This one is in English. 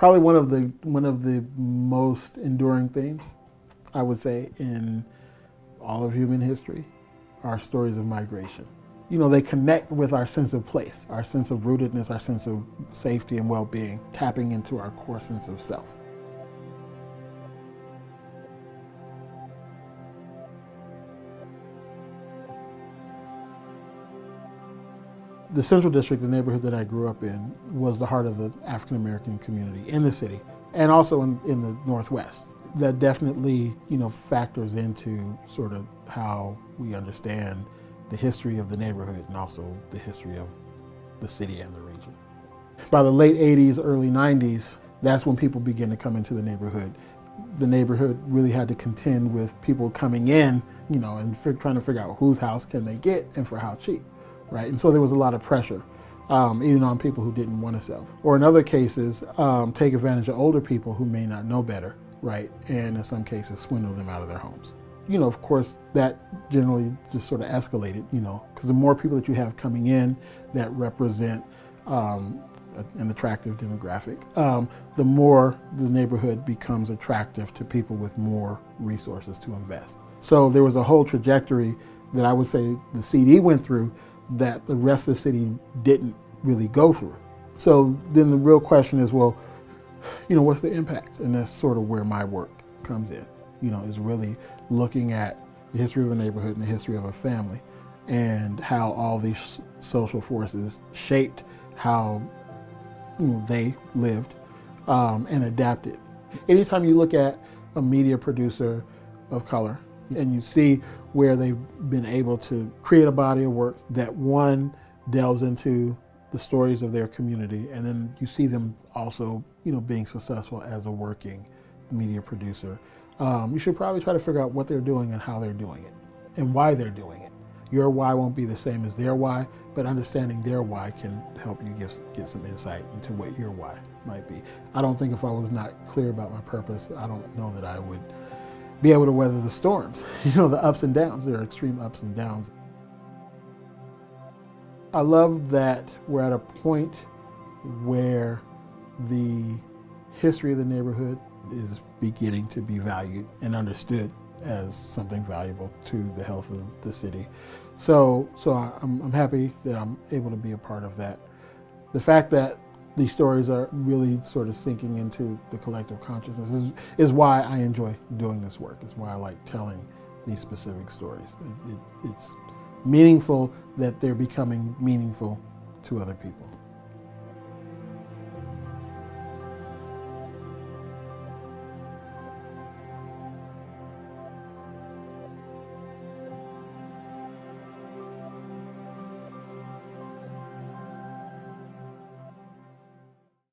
Probably one of the most enduring themes, I would say, in all of human history are stories of migration. You know, they connect with our sense of place, our sense of rootedness, our sense of safety and well-being, tapping into our core sense of self. The Central District, the neighborhood that I grew up in, was the heart of the African American community in the city and also in the Northwest. That definitely, factors into sort of how we understand the history of the neighborhood and also the history of the city and the region. By the late 80s, early 90s, that's when people began to come into the neighborhood. The neighborhood really had to contend with people coming in, and trying to figure out whose house can they get and for how cheap. Right? And so there was a lot of pressure, even on people who didn't want to sell. Or in other cases, take advantage of older people who may not know better, right? And in some cases, swindle them out of their homes. Of course, that generally just sort of escalated, because the more people that you have coming in that represent an attractive demographic, the more the neighborhood becomes attractive to people with more resources to invest. So there was a whole trajectory that I would say the CD went through that the rest of the city didn't really go through. So then the real question is, well, what's the impact? And that's sort of where my work comes in, is really looking at the history of a neighborhood and the history of a family and how all these social forces shaped how they lived and adapted. Anytime you look at a media producer of color, and you see where they've been able to create a body of work that, one, delves into the stories of their community, and then you see them also, being successful as a working media producer. You should probably try to figure out what they're doing and how they're doing it, and why they're doing it. Your why won't be the same as their why, but understanding their why can help you get some insight into what your why might be. I don't think if I was not clear about my purpose, I don't know that I would be able to weather the storms, the ups and downs. There are extreme ups and downs. I love that we're at a point where the history of the neighborhood is beginning to be valued and understood as something valuable to the health of the city. So I'm happy that I'm able to be a part of that. The fact that these stories are really sort of sinking into the collective consciousness is why I enjoy doing this work. It's why I like telling these specific stories. It's meaningful that they're becoming meaningful to other people.